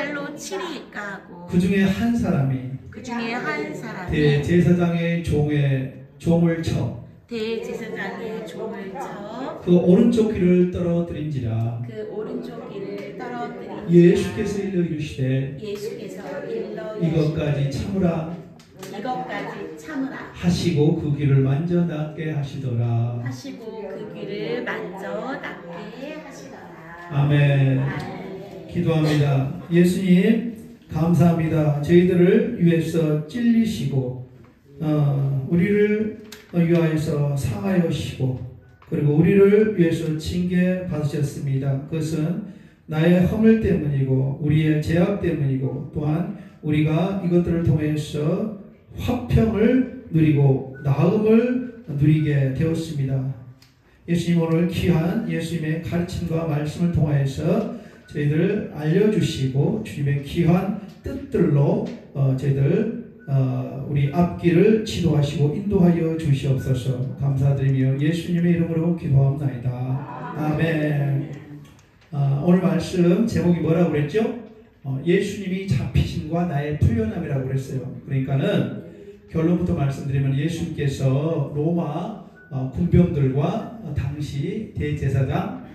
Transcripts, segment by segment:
칼로 치리까 하고 그 중에 한 사람이 대제사장의 종을 쳐 대제사장의 종을 쳐 그 오른쪽 귀를 떨어뜨린지라 예수께서 일러 이르시되 이것까지 참으라 하시고 그 귀를 만져 낫게 하시더라. 아멘. 기도합니다. 예수님 감사합니다. 저희들을 위해서 찔리시고 우리를 위하여서 상하여시고 그리고 우리를 위해서 징계 받으셨습니다. 그것은 나의 허물 때문이고 우리의 죄악 때문이고 또한 우리가 이것들을 통해서 화평을 누리고 나음을 누리게 되었습니다. 예수님 오늘 귀한 예수님의 가르침과 말씀을 통하여서 저희들 알려주시고 주님의 귀한 뜻들로 저희들 우리 앞길을 지도하시고 인도하여 주시옵소서. 감사드리며 예수님의 이름으로 기도합나이다. 아멘. 오늘 말씀 제목이 뭐라고 그랬죠? 예수님이 잡히심과 나의 풀려남이라고 그랬어요. 그러니까는 결론부터 말씀드리면 예수님께서 로마 군병들과 당시 대제사장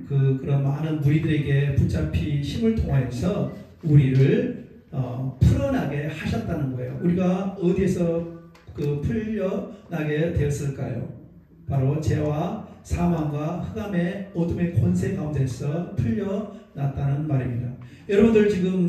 그런 많은 무리들에게 붙잡히심을 통하여서 우리를 풀어나게 하셨다는 거예요. 우리가 어디에서 풀려나게 되었을까요? 바로 죄와 사망과 흑암의 어둠의 권세 가운데서 풀려났다는 말입니다. 여러분들 지금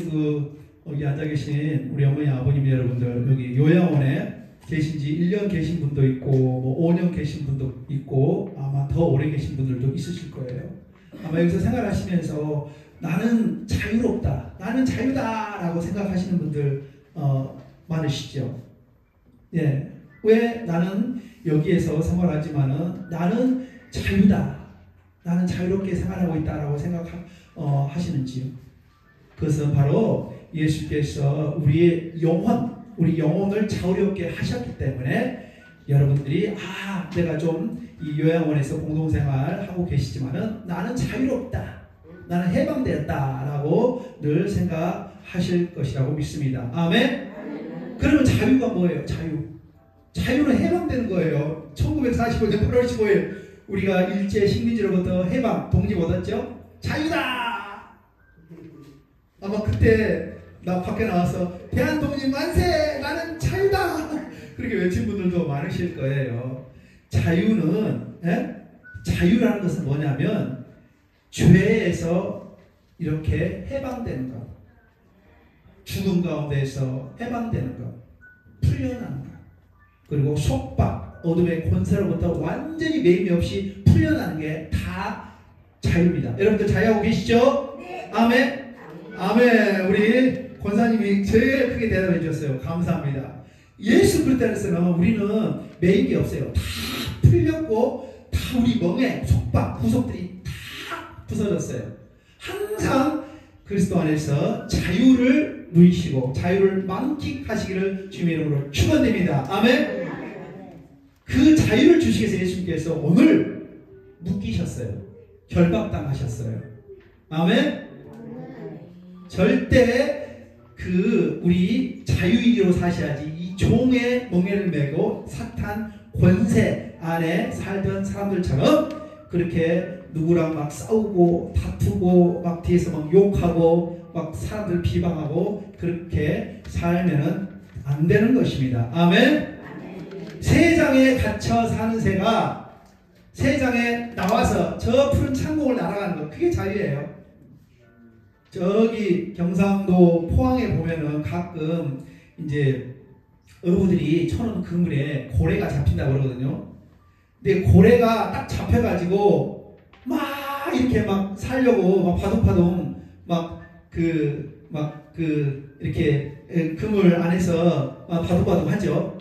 여기 앉아 계신 우리 어머니 아버님 여러분들 여기 요양원에 계신 지 1년 계신 분도 있고 뭐 5년 계신 분도 있고 아마 더 오래 계신 분들도 있으실 거예요. 아마 여기서 생활하시면서 나는 자유롭다, 나는 자유다 라고 생각하시는 분들 많으시죠. 예. 왜 나는 여기에서 생활하지만은 나는 자유다, 나는 자유롭게 생활하고 있다라고 생각하시는지요? 그것은 바로 예수께서 우리 영혼을 자유롭게 하셨기 때문에 여러분들이 내가 좀 이 요양원에서 공동생활 하고 계시지만은 나는 자유롭다, 나는 해방되었다라고 늘 생각하실 것이라고 믿습니다. 아멘. 그러면 자유가 뭐예요? 자유는 해방되는 거예요. 1945년 8월 15일 우리가 일제 식민지로부터 해방, 독립 얻었죠? 자유다! 아마 그때 나 밖에 나와서 대한독립 만세! 나는 자유다! 그렇게 외친 분들도 많으실 거예요. 자유라는 것은 뭐냐면 죄에서 이렇게 해방되는 것, 죽음 가운데에서 해방되는 것, 풀려나는 것, 그리고 속박, 어둠의 권세로부터 완전히 매임이 없이 풀려나는 게 다 자유입니다. 여러분들 자유하고 계시죠? 네. 아멘. 아멘. 우리 권사님이 제일 크게 대답해 주셨어요. 감사합니다. 예수 그리스도에서는 우리는 매인 게 없어요. 다 풀렸고 다 우리 멍에 속박, 구속들이 다 부서졌어요. 항상 그리스도 안에서 자유를 누리시고 자유를 만끽하시기를 주님의 이름으로 축원드립니다. 아멘. 그 자유를 주시기 위해서 예수님께서 오늘 묶이셨어요. 결박당하셨어요. 아멘. 절대 우리 자유인으로 사셔야지 이 종의 멍에를 메고 사탄 권세 안에 살던 사람들처럼 그렇게 누구랑 막 싸우고 다투고 막 뒤에서 막 욕하고 막 사람들 비방하고 그렇게 살면은 안 되는 것입니다. 아멘. 세상에 갇혀 사는 새가 세상에 나와서 저 푸른 창공을 날아가는 것, 그게 자유예요. 저기 경상도 포항에 보면은 가끔 이제 어부들이 쳐놓은 그물에 고래가 잡힌다고 그러거든요. 근데 고래가 딱 잡혀가지고 막 이렇게 막 살려고 막 바둥바둥 이렇게 그물 안에서 막 바둥바둥 하죠.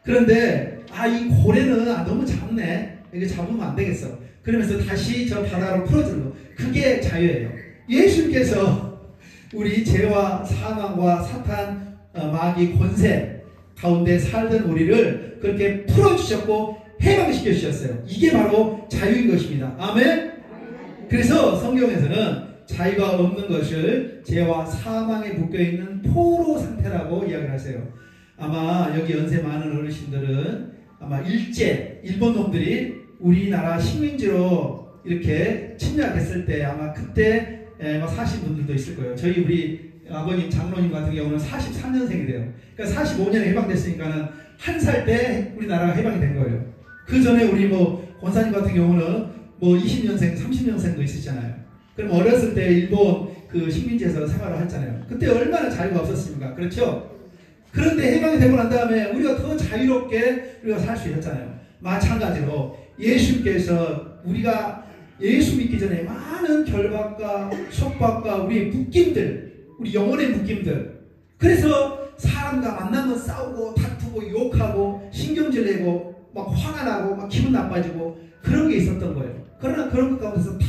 그런데 이 고래는 너무 작네, 이거 잡으면 안 되겠어, 그러면서 다시 저 바다로 풀어주는 거, 그게 자유예요. 예수님께서 우리 죄와 사망과 사탄 마귀 권세 가운데 살던 우리를 그렇게 풀어주셨고 해방시켜 주셨어요. 이게 바로 자유인 것입니다. 아멘. 그래서 성경에서는 자유가 없는 것을 죄와 사망에 묶여있는 포로 상태라고 이야기를 하세요. 아마 여기 연세 많은 어르신들은 아마 일본 놈들이 우리나라 식민지로 이렇게 침략했을 때 아마 그때 사신 분들도 있을 거예요. 우리 아버님 장로님 같은 경우는 43년생이 돼요. 그러니까 45년에 해방됐으니까는 한 살 때 우리나라가 해방이 된 거예요. 그 전에 우리 권사님 같은 경우는 20년생, 30년생도 있으시잖아요. 그럼 어렸을 때 일본 그 식민지에서 생활을 했잖아요. 그때 얼마나 자유가 없었습니까? 그렇죠? 그런데 해방이 되고 난 다음에 우리가 더 자유롭게 우리가 살 수 있었잖아요. 마찬가지로 예수님께서 우리가 예수 믿기 전에 많은 결박과 속박과 우리의 묶임들, 우리 영혼의 묶임들, 그래서 사람과 만나면 싸우고 다투고 욕하고 신경질 내고 막 화가 나고 막 기분 나빠지고 그런 게 있었던 거예요. 그러나 그런 것 가운데서 다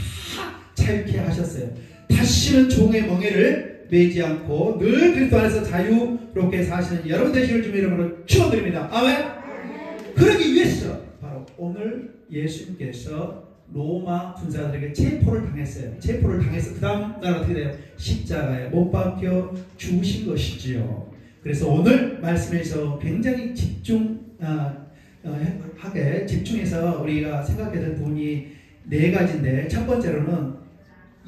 자유케 하셨어요. 다시는 종의 멍에를 매지 않고 늘 그리스도 안에서 자유롭게 사시는 여러분 되시길 주님의 이름으로 축원드립니다. 아멘. 그러기 위해서 바로 오늘 예수님께서 로마 군사들에게 체포를 당했어요. 체포를 당해서 그 다음 날 어떻게 돼요? 십자가에 못 박혀 죽으신 것이지요. 그래서 오늘 말씀에서 굉장히 집중해서 우리가 생각해야 될 부분이 네 가지인데, 첫 번째로는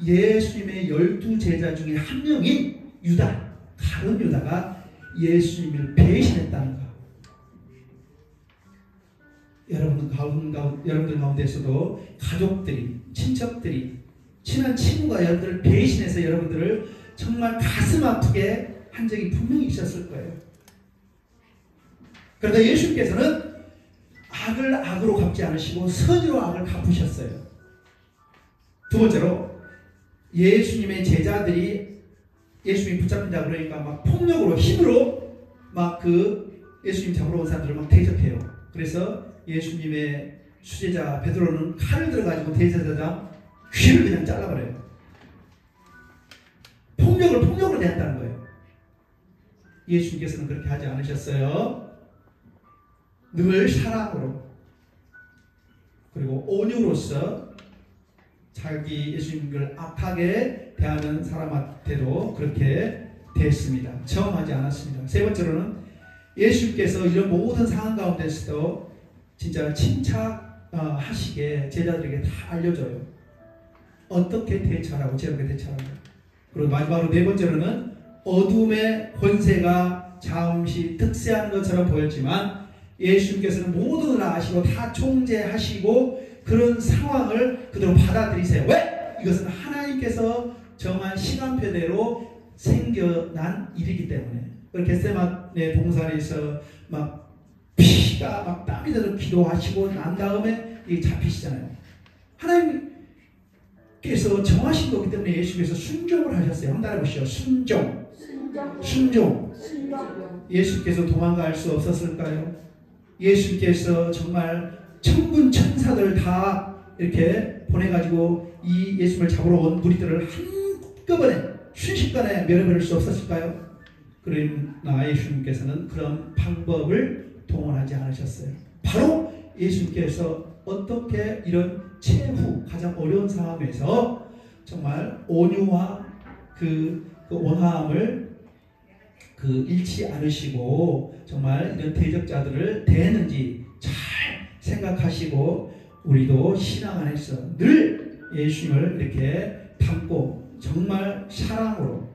예수님의 12제자 중에 한 명인 유다, 가룟 유다가 예수님을 배신했다는 것. 여러분들 가운데서도 가족들이, 친척들이, 친한 친구가 여러분들을 배신해서 여러분들을 정말 가슴 아프게 한 적이 분명히 있었을 거예요. 그런데 예수님께서는 악을 악으로 갚지 않으시고 선으로 악을 갚으셨어요. 두 번째로 예수님의 제자들이 예수님이 붙잡힌다 그러니까 막 폭력으로 힘으로 막 예수님 잡으러 온 사람들을 막 대적해요. 그래서 예수님의 수제자 베드로는 칼을 들어가지고 대제사장 귀를 그냥 잘라버려요. 폭력을 대했다는 거예요. 예수님께서는 그렇게 하지 않으셨어요. 늘 사랑으로 그리고 온유로서 자기 예수님을 악하게 대하는 사람한테도 그렇게 대했습니다. 저항하지 않았습니다. 세 번째로는 예수님께서 이런 모든 상황 가운데서도 진짜 침착하시게 제자들에게 다 알려줘요. 어떻게 대처하라고, 제어하게 대처하라고. 그리고 마지막으로 네 번째로는 어둠의 권세가 잠시 득세하는 것처럼 보였지만 예수님께서는 모든 걸 아시고 다 통제하시고 그런 상황을 그대로 받아들이세요. 왜? 이것은 하나님께서 정한 시간표대로 생겨난 일이기 때문에. 겟세마네 동산에서 막 피가 막 땀이 나서 기도하시고 난 다음에 이게 잡히시잖아요. 하나님께서 정하신 거기 때문에 예수께서 순종을 하셨어요. 한번 따라해보시죠. 순종. 예수께서 도망갈 수 없었을까요? 예수께서 정말 천군 천사들 다 이렇게 보내가지고 이 예수님을 잡으러 온 무리들을 한꺼번에 순식간에 멸해버릴 수 없었을까요? 그러나 예수님께서는 그런 방법을 동원하지 않으셨어요. 바로 예수님께서 어떻게 이런 최후 가장 어려운 상황에서 정말 온유와 그 온화함을 잃지 않으시고 정말 이런 대적자들을 대했는지 잘 생각하시고 우리도 신앙 안에서 늘 예수님을 이렇게 담고 정말 사랑으로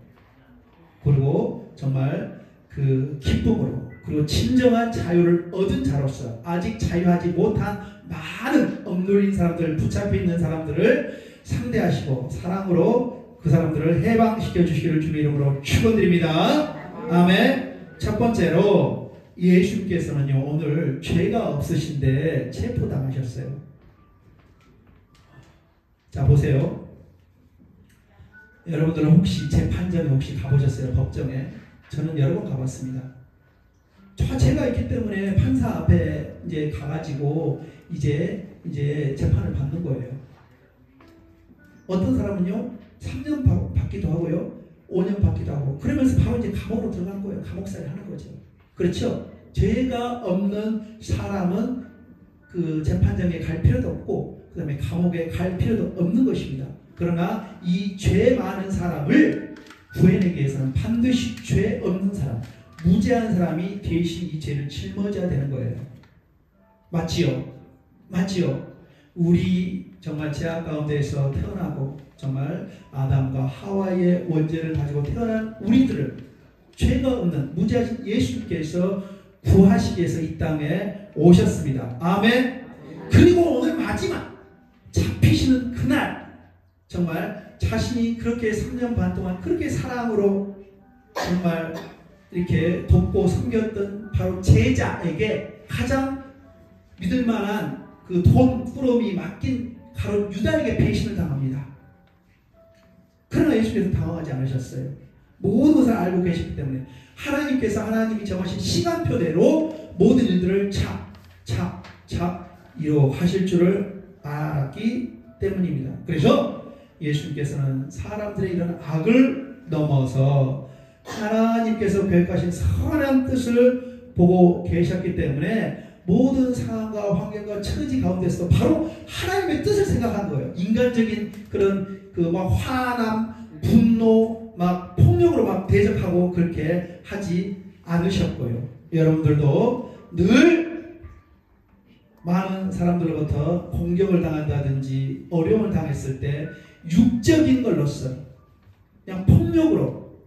그리고 정말 그 기쁨으로 그리고 진정한 자유를 얻은 자로서 아직 자유하지 못한 많은 억눌린 사람들, 붙잡혀 있는 사람들을 상대하시고 사랑으로 그 사람들을 해방시켜 주시기를 주님의 이름으로 축원드립니다. 아멘. 첫 번째로 예수님께서는요 오늘 죄가 없으신데 체포당하셨어요. 자 보세요. 여러분들은 혹시 재판정에 혹시 가보셨어요? 법정에? 저는 여러 번 가봤습니다. 죄가 있기 때문에 판사 앞에 이제 가가지고 이제 재판을 받는 거예요. 어떤 사람은요 3년 받기도 하고요 5년 받기도 하고 그러면서 바로 이제 감옥으로 들어가는 거예요. 감옥살이 하는 거죠. 그렇죠? 죄가 없는 사람은 그 재판정에 갈 필요도 없고 그 다음에 감옥에 갈 필요도 없는 것입니다. 그러나 이 죄 많은 사람을 구해내기 위해서는 반드시 죄 없는 사람, 무죄한 사람이 대신 이 죄를 짊어져야 되는 거예요. 맞지요? 맞지요? 우리 정말 죄악 가운데에서 태어나고 정말 아담과 하와의 원죄를 가지고 태어난 우리들을 죄가 없는 무죄하신 예수님께서 구하시기 위해서 이 땅에 오셨습니다. 아멘. 그리고 오늘 마지막 잡히시는 그날 정말 자신이 그렇게 3년 반 동안 그렇게 사랑으로 정말 이렇게 돕고 섬겼던 바로 제자에게 가장 믿을 만한 그 돈 꾸러미 맡긴 바로 유다에게 배신을 당합니다. 그러나 예수님께서 당황하지 않으셨어요. 모든 것을 알고 계시기 때문에 하나님께서 하나님이 정하신 시간표대로 모든 일들을 착착착 이루어가실 줄을 알았기 때문입니다. 그래서 예수님께서는 사람들의 이런 악을 넘어서 하나님께서 계획하신 선한 뜻을 보고 계셨기 때문에 모든 상황과 환경과 처지 가운데서도 바로 하나님의 뜻을 생각한 거예요. 인간적인 그런 그 막 화남, 분노, 막 폭력으로 막 대적하고 그렇게 하지 않으셨고요. 여러분들도 늘 많은 사람들로부터 공격을 당한다든지 어려움을 당했을 때 육적인 걸로써 그냥 폭력으로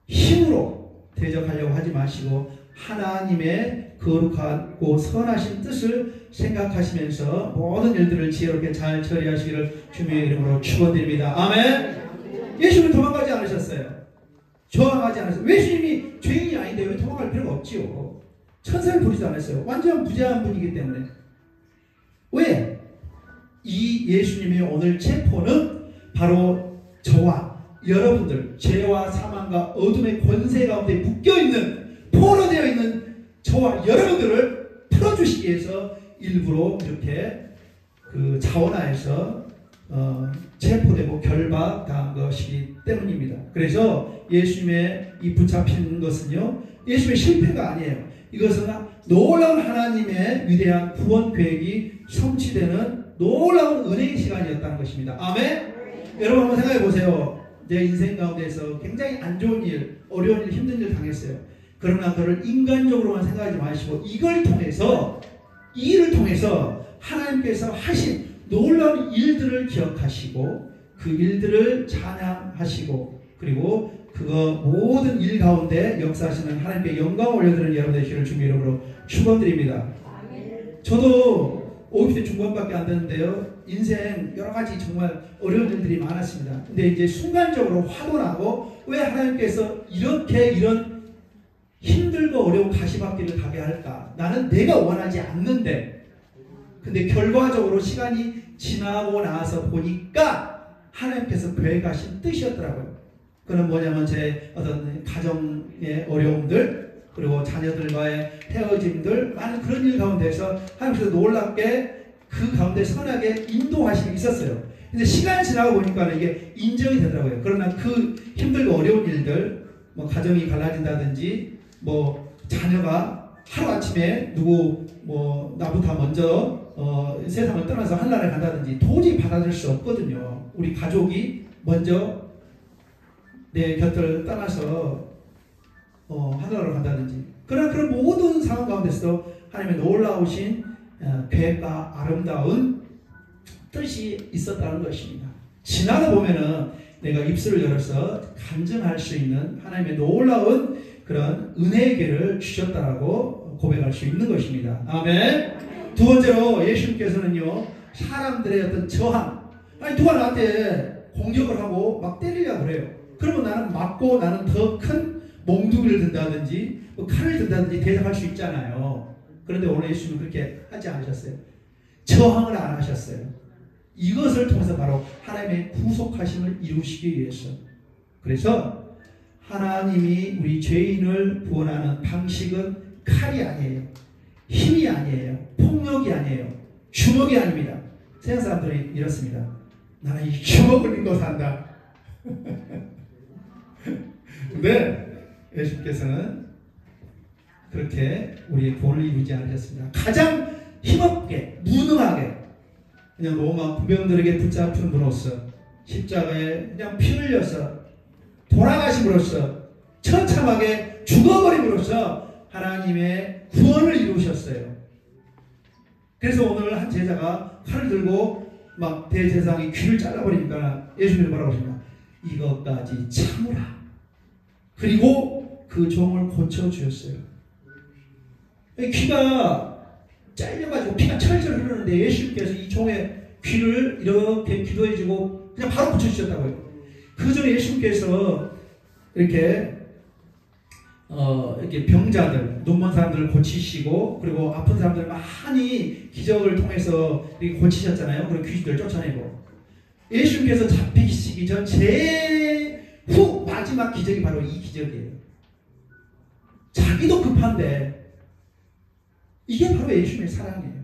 힘으로 대적하려고 하지 마시고 하나님의 거룩하고 선하신 뜻을 생각하시면서 모든 일들을 지혜롭게 잘 처리하시기를 주님의 이름으로 축원드립니다. 아멘. 예수님은 도망가지 않으셨어요. 저항하지 않으셨어요. 예수님이 죄인이 아닌데 왜 도망갈 필요가 없지요. 천사를 부리지 않았어요. 완전 무죄한 분이기 때문에. 왜? 이 예수님의 오늘 체포는 바로 저와 여러분들 죄와 사망과 어둠의 권세 가운데 묶여있는 포로되어 있는 저와 여러분들을 풀어주시기 위해서 일부러 이렇게 그 자원하에서 체포되고 결박당한 것이기 때문입니다. 그래서 예수님의 이 붙잡힌 것은요, 예수님의 실패가 아니에요. 이것은 놀라운 하나님의 위대한 구원 계획이 성취되는 놀라운 은혜의 시간이었다는 것입니다. 아멘. 여러분 한번 생각해 보세요. 내 인생 가운데서 굉장히 안 좋은 일, 어려운 일, 힘든 일 당했어요. 그러나 그를 인간적으로만 생각하지 마시고 이걸 통해서, 이 일을 통해서 하나님께서 하신 놀라운 일들을 기억하시고 그 일들을 찬양하시고 그리고 그거 모든 일 가운데 역사하시는 하나님께 영광을 올려드리는 여러분의 되시기를 주님의 이름으로 축원드립니다. 저도 50대 중반밖에 안 됐는데요. 인생 여러 가지 정말 어려운 일들이 많았습니다. 근데 이제 순간적으로 화도 나고 왜 하나님께서 이렇게 이런 힘들고 어려운 가시밭길을 가게 할까? 나는 내가 원하지 않는데. 근데 결과적으로 시간이 지나고 나서 보니까 하나님께서 계획하신 뜻이었더라고요. 그건 뭐냐면 제 어떤 가정의 어려움들 그리고 자녀들과의 헤어짐들 많은 그런 일 가운데서 하나님께서 놀랍게 그 가운데 선하게 인도하심이 있었어요. 근데 시간이 지나고 보니까 이게 인정이 되더라고요. 그러나 그 힘들고 어려운 일들 뭐 가정이 갈라진다든지 뭐 자녀가 하루아침에 누구 뭐 나보다 먼저 세상을 떠나서 한나라에 간다든지 도저히 받아들일 수 없거든요. 우리 가족이 먼저 내 곁을 떠나서 하늘나라로 간다든지 그런 모든 상황 가운데서도 하나님의 놀라우신 계획과 아름다운 뜻이 있었다는 것입니다. 지나다 보면은 내가 입술을 열어서 간증할 수 있는 하나님의 놀라운 그런 은혜의 길을 주셨다라고 고백할 수 있는 것입니다. 아멘. 두 번째로 예수님께서는요, 사람들의 어떤 저항, 아니 누가 나한테 공격을 하고 막 때리려고 그래요. 그러면 나는 맞고 나는 더 큰 몽둥이를 든다든지 칼을 든다든지 대적할 수 있잖아요. 그런데 오늘 예수님은 그렇게 하지 않으셨어요. 저항을 안 하셨어요. 이것을 통해서 바로 하나님의 구속하심을 이루시기 위해서. 그래서 하나님이 우리 죄인을 구원하는 방식은 칼이 아니에요. 힘이 아니에요. 폭력이 아니에요. 주먹이 아닙니다. 세상 사람들이 이렇습니다. 나는 이 주먹을 믿고 산다. 근데 예수님께서는 그렇게 우리의 구원을 이루지 않으셨습니다. 가장 힘없게 무능하게 그냥 로마 군병들에게 붙잡힌 분으로서 십자가에 그냥 피 흘려서 돌아가심으로써 처참하게 죽어버림으로써 하나님의 구원을 이루셨어요. 그래서 오늘 한 제자가 칼을 들고 막 대제사장이 귀를 잘라버리니까 예수님이 뭐라고 하십니까? 이것까지 참으라. 그리고 그 종을 고쳐주셨어요. 귀가 잘려가지고 피가 철철 흐르는데 예수님께서 이 종의 귀를 이렇게 기도해주고 그냥 바로 고쳐주셨다고요. 그 전에 예수님께서 이렇게 병자들, 눈먼 사람들을 고치시고 그리고 아픈 사람들 많이 기적을 통해서 이렇게 고치셨잖아요. 그리고 귀신들을 쫓아내고 예수님께서 잡히시기 전 제후 마지막 기적이 바로 이 기적이에요. 자기도 급한데 이게 바로 예수님의 사랑이에요.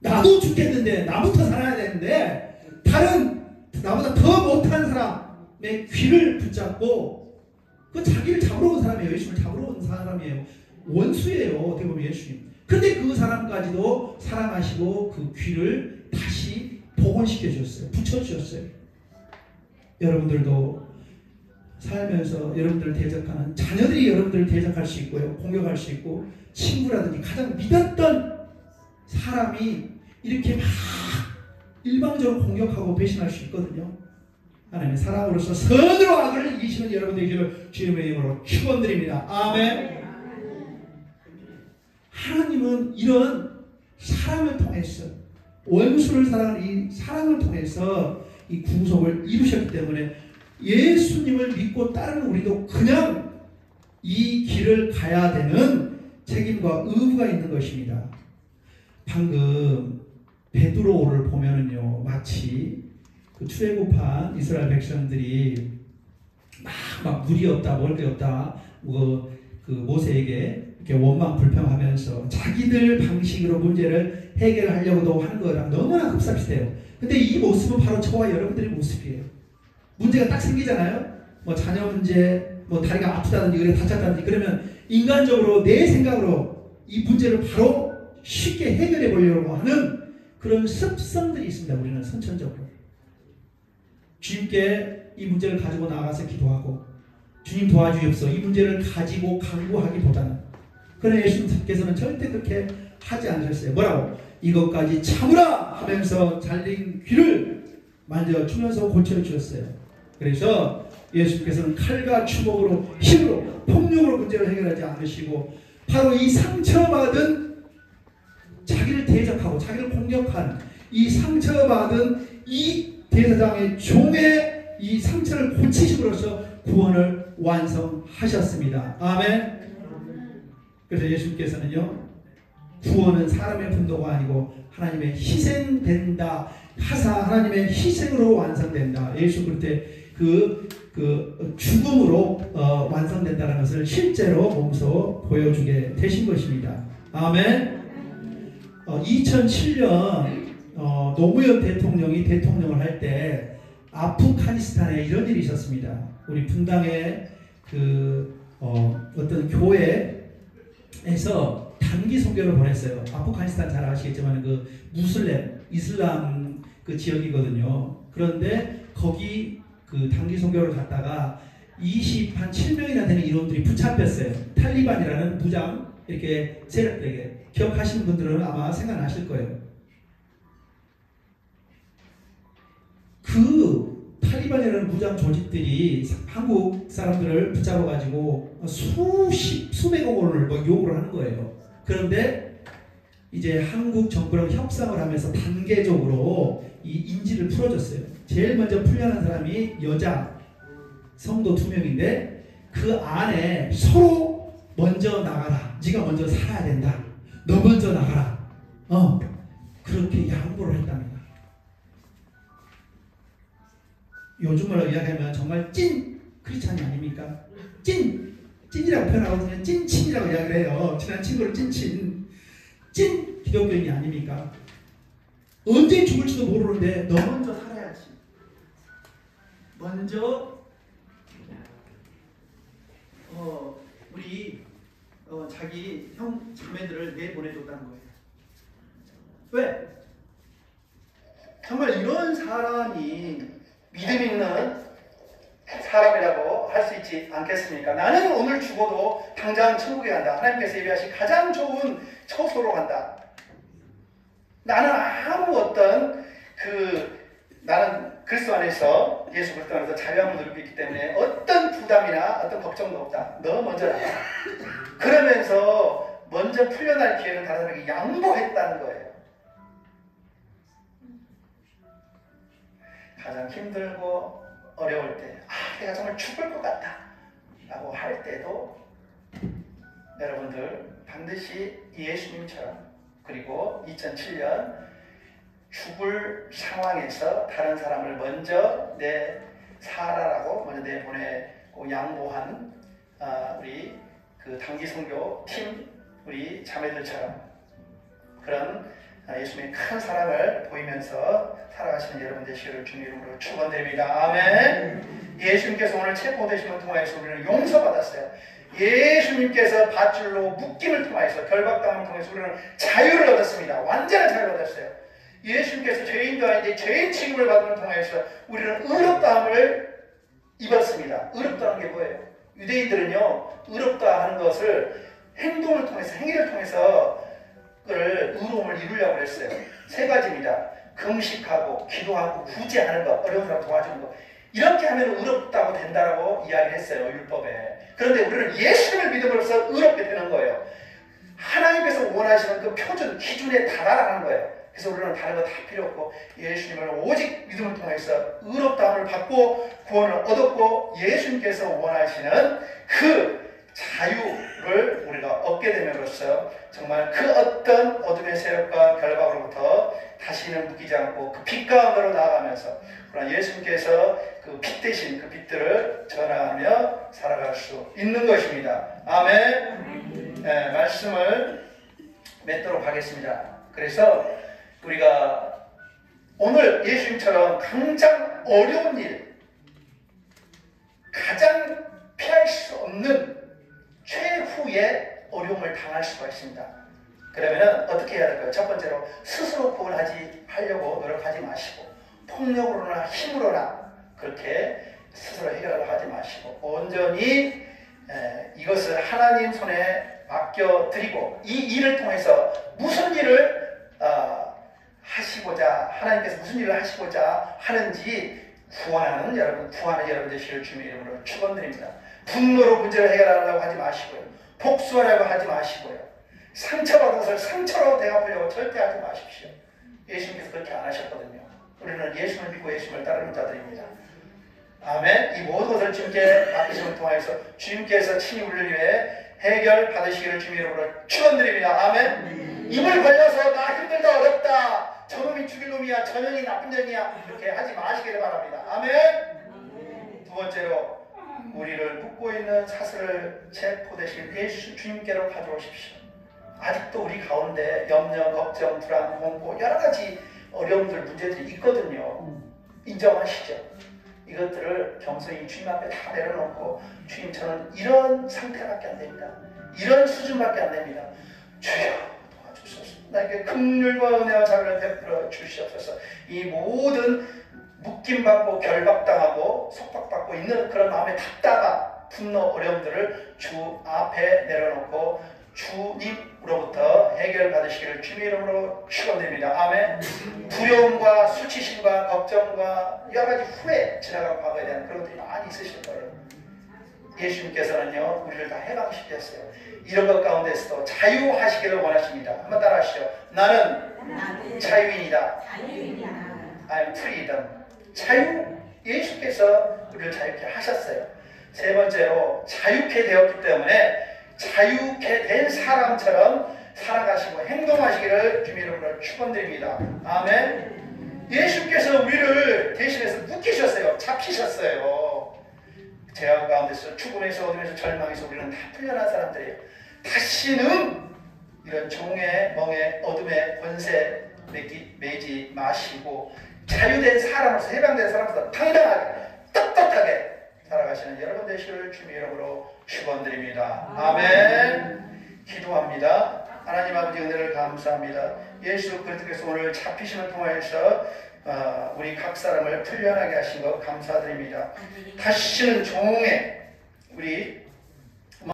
나도 죽겠는데 나부터 살아야 되는데 다른 나보다 더 못한 사람의 귀를 붙잡고 그 자기를 잡으러 온 사람이에요. 예수님을 잡으러 온 사람이에요. 원수예요. 어떻게 보면 예수님. 근데 그 사람까지도 사랑하시고 그 귀를 다시 복원시켜 주셨어요. 붙여주셨어요. 여러분들도 살면서 여러분들을 대적하는 자녀들이 여러분들을 대적할 수 있고요. 공격할 수 있고 친구라든지 가장 믿었던 사람이 이렇게 막 일방적으로 공격하고 배신할 수 있거든요. 하나님의 사랑으로서 선으로 악을 이기시는 여러분들의 길을 주님의 이름으로 축원드립니다. 아멘. 하나님은 이런 사랑을 통해서 원수를 사랑하는 이 사랑을 통해서 이 구속을 이루셨기 때문에 예수님을 믿고 따르는 우리도 그냥 이 길을 가야 되는 책임과 의무가 있는 것입니다. 방금 베드로를 보면은요, 마치 그 출애굽한 이스라엘 백성들이 막 물이 없다, 먹을 게 없다, 그 모세에게 이렇게 원망 불평하면서 자기들 방식으로 문제를 해결하려고도 하는 거랑 너무나 흡사비슷해요. 근데 이 모습은 바로 저와 여러분들의 모습이에요. 문제가 딱 생기잖아요. 뭐 자녀 문제, 뭐 다리가 아프다든지 그래 다쳤다든지 그러면 인간적으로 내 생각으로 이 문제를 바로 쉽게 해결해 보려고 하는 그런 습성들이 있습니다. 우리는 선천적으로. 주님께 이 문제를 가지고 나가서 기도하고 주님 도와주옵소서 이 문제를 가지고 강구하기보다는 그러나 예수님께서는 절대 그렇게 하지 않으셨어요. 뭐라고? 이것까지 참으라 하면서 잘린 귀를 만져주면서 고쳐주셨어요. 그래서 예수님께서는 칼과 주먹으로 힘으로 폭력으로 문제를 해결하지 않으시고 바로 이 상처받은 자기를 대적하고 자기를 공격한 이 상처받은 이 대제사장의 종의 이 상처를 고치심으로써 구원을 완성하셨습니다. 아멘. 그래서 예수님께서는요, 구원은 사람의 분노가 아니고 하나님의 희생된다 하사 하나님의 희생으로 완성된다. 예수 그때 그 죽음으로 완성된다는 것을 실제로 몸소 보여주게 되신 것입니다. 아멘. 2007년 노무현 대통령이 대통령을 할 때 아프가니스탄에 이런 일이 있었습니다. 우리 분당의 어떤 교회에서 단기 선교를 보냈어요. 아프가니스탄 잘 아시겠지만 그 무슬림, 이슬람 그 지역이거든요. 그런데 거기 그 단기 선교를 갔다가 27명이나 되는 인원들이 붙잡혔어요. 탈리반이라는 무장 이렇게 세력들에게. 기억하시는 분들은 아마 생각나실 거예요. 그 탈리반이라는 무장 조직들이 한국 사람들을 붙잡아가지고 수백억 원을 뭐 요구를 하는 거예요. 그런데 이제 한국 정부랑 협상을 하면서 단계적으로 이 인지를 풀어줬어요. 제일 먼저 풀려난 사람이 여자 성도 2명인데 그 안에 서로 먼저 나가라. 네가 먼저 살아야 된다. 너 먼저 나가라. 그렇게 양보를 했답니다. 요즘으로 이야기하면 정말 찐 크리스찬이 아닙니까? 찐이라고 표현하거든요. 찐친이라고 이야기를 해요. 친한 친구를 찐친. 찐 기독교인이 아닙니까? 언제 죽을지도 모르는데 너 먼저 살아야지. 먼저 우리 자기 형 자매들을 내보내줬다는 거예요. 왜? 정말 이런 사람이 믿음 있는 사람이라고 할 수 있지 않겠습니까? 나는 오늘 죽어도 당장 천국에 간다. 하나님께서 예비하신 가장 좋은 처소로 간다. 나는 아무 어떤 나는 그리스도 안에서 예수 그리스도 안에서 자유함을 누리고 있기 때문에 어떤 부담이나 어떤 걱정도 없다. 너 먼저 나가. 그러면서 먼저 풀려날 기회는 다른 사람에게 양보했다는 거예요. 가장 힘들고 어려울 때, 내가 정말 죽을 것 같다 라고 할 때도 여러분들 반드시 예수님처럼, 그리고 2007년 죽을 상황에서 다른 사람을 먼저 살아라고 먼저 내보내고 양보한 우리 단기 선교 팀 우리 자매들처럼 그런 예수님의 큰 사랑을 보이면서 살아가시는 여러분 되시기를 주님 이름으로 축원드립니다. 아멘. 예수님께서 오늘 체포되심을 통하여서 우리는 용서받았어요. 예수님께서 밧줄로 묶임을 통하여서 결박당을 통해서 우리는 자유를 얻었습니다. 완전한 자유를 얻었어요. 예수님께서 죄인도 아닌데 죄인 취급을 받음을 통하여서 우리는 의롭다함을 입었습니다. 의롭다는 게 뭐예요? 유대인들은요, 의롭다 하는 것을 행동을 통해서, 행위를 통해서 의로움을 이루려고 했어요. 세 가지입니다. 금식하고 기도하고 구제하는 것, 어려운 사람 도와주는 것. 이렇게 하면 의롭다고 된다라고 이야기를 했어요, 율법에. 그런데 우리는 예수님을 믿음으로써 의롭게 되는 거예요. 하나님께서 원하시는 그 표준, 기준에 달하라는 거예요. 그래서 우리는 다른 거 다 필요 없고 예수님을 오직 믿음을 통해서 의롭다함을 받고 구원을 얻었고 예수님께서 원하시는 그 자유를 우리가 얻게 됨으로써 정말 그 어떤 어둠의 세력과 결박으로부터 다시는 묶이지 않고 그 빛 가운데로 나아가면서 그러나 예수님께서 그 빛 대신 그 빛들을 전하며 살아갈 수 있는 것입니다. 아멘. 네, 말씀을 맺도록 하겠습니다. 그래서 우리가 오늘 예수님처럼 가장 어려운 일, 가장 피할 수 없는 최후의 어려움을 당할 수가 있습니다. 그러면 어떻게 해야 될까요? 첫 번째로 스스로 하려고 노력하지 마시고 폭력으로나 힘으로나 그렇게 스스로 해결하려고 하지 마시고 온전히 이것을 하나님 손에 맡겨드리고 이 일을 통해서 무슨 일을 하나님께서 무슨 일을 하시고자 하는지 구하는 여러분 되시길 주님의 이름으로 축원드립니다. 분노로 문제를 해결하려고 하지 마시고요. 복수하려고 하지 마시고요. 상처받은 것을 상처로 대갚으려고 절대 하지 마십시오. 예수님께서 그렇게 안 하셨거든요. 우리는 예수를 믿고 예수를 따르는 자들입니다. 아멘. 이 모든 것을 주님께 맡기심을 통해서 주님께서 친히 우리를 위해 해결 받으시기를 주님의 이름으로 축원드립니다. 아멘. 입을 벌려서 나 힘들다 어렵다 저놈이 죽일 놈이야 저놈이 나쁜 년이야 이렇게 하지 마시기를 바랍니다. 아멘. 두 번째로 우리를 묶고 있는 사슬을 체포되실 예수 주님께로 가져오십시오. 아직도 우리 가운데 염려, 걱정, 불안, 공포 여러 가지 어려움들, 문제들이 있거든요. 인정하시죠? 이것들을 겸손히 주님 앞에 다 내려놓고 주님 저는 이런 상태밖에 안 됩니다. 이런 수준밖에 안 됩니다. 주여 도와주소서. 나에게 긍휼과 은혜와 자비를 베풀어 주시옵소서. 이 모든 묶임받고 결박당하고 속박받고 있는 그런 마음의 답답함, 분노, 어려움들을 주 앞에 내려놓고 주님으로부터 해결받으시기를 주님의 이름으로 축원드립니다. 아멘. 두려움과 수치심과 걱정과 여러 가지 후회, 지나간 과거에 대한 그런 것들이 많이 있으실 거예요. 예수님께서는요 우리를 다 해방시켰어요. 이런 것 가운데서도 자유하시기를 원하십니다. 한번 따라하시죠. 나는 자유인이다. I'm freedom. 자유. 예수께서 우리를 자유케 하셨어요. 세 번째로 자유케 되었기 때문에 자유케 된 사람처럼 살아가시고 행동하시기를 주님 이름으로 축원드립니다. 아멘. 예수께서 우리를 대신해서 묶이셨어요. 잡히셨어요. 죄악 가운데서 죽음에서 어둠에서 절망에서 우리는 다 풀려난 사람들이에요. 다시는 이런 종의 멍에 어둠의 권세 매지 마시고 자유된 사람으로서 해방된 사람으로서 당당하게 떳떳하게 살아가시는 여러분 되시기를 주님의 이름으로 축원드립니다. 아멘. 기도합니다. 하나님 아버지 은혜를 감사합니다. 예수 그리스도께서 오늘 잡히심을 통하여서 우리 각 사람을 풀려나게 하신 것 감사드립니다. 아니 다시는 종의 우리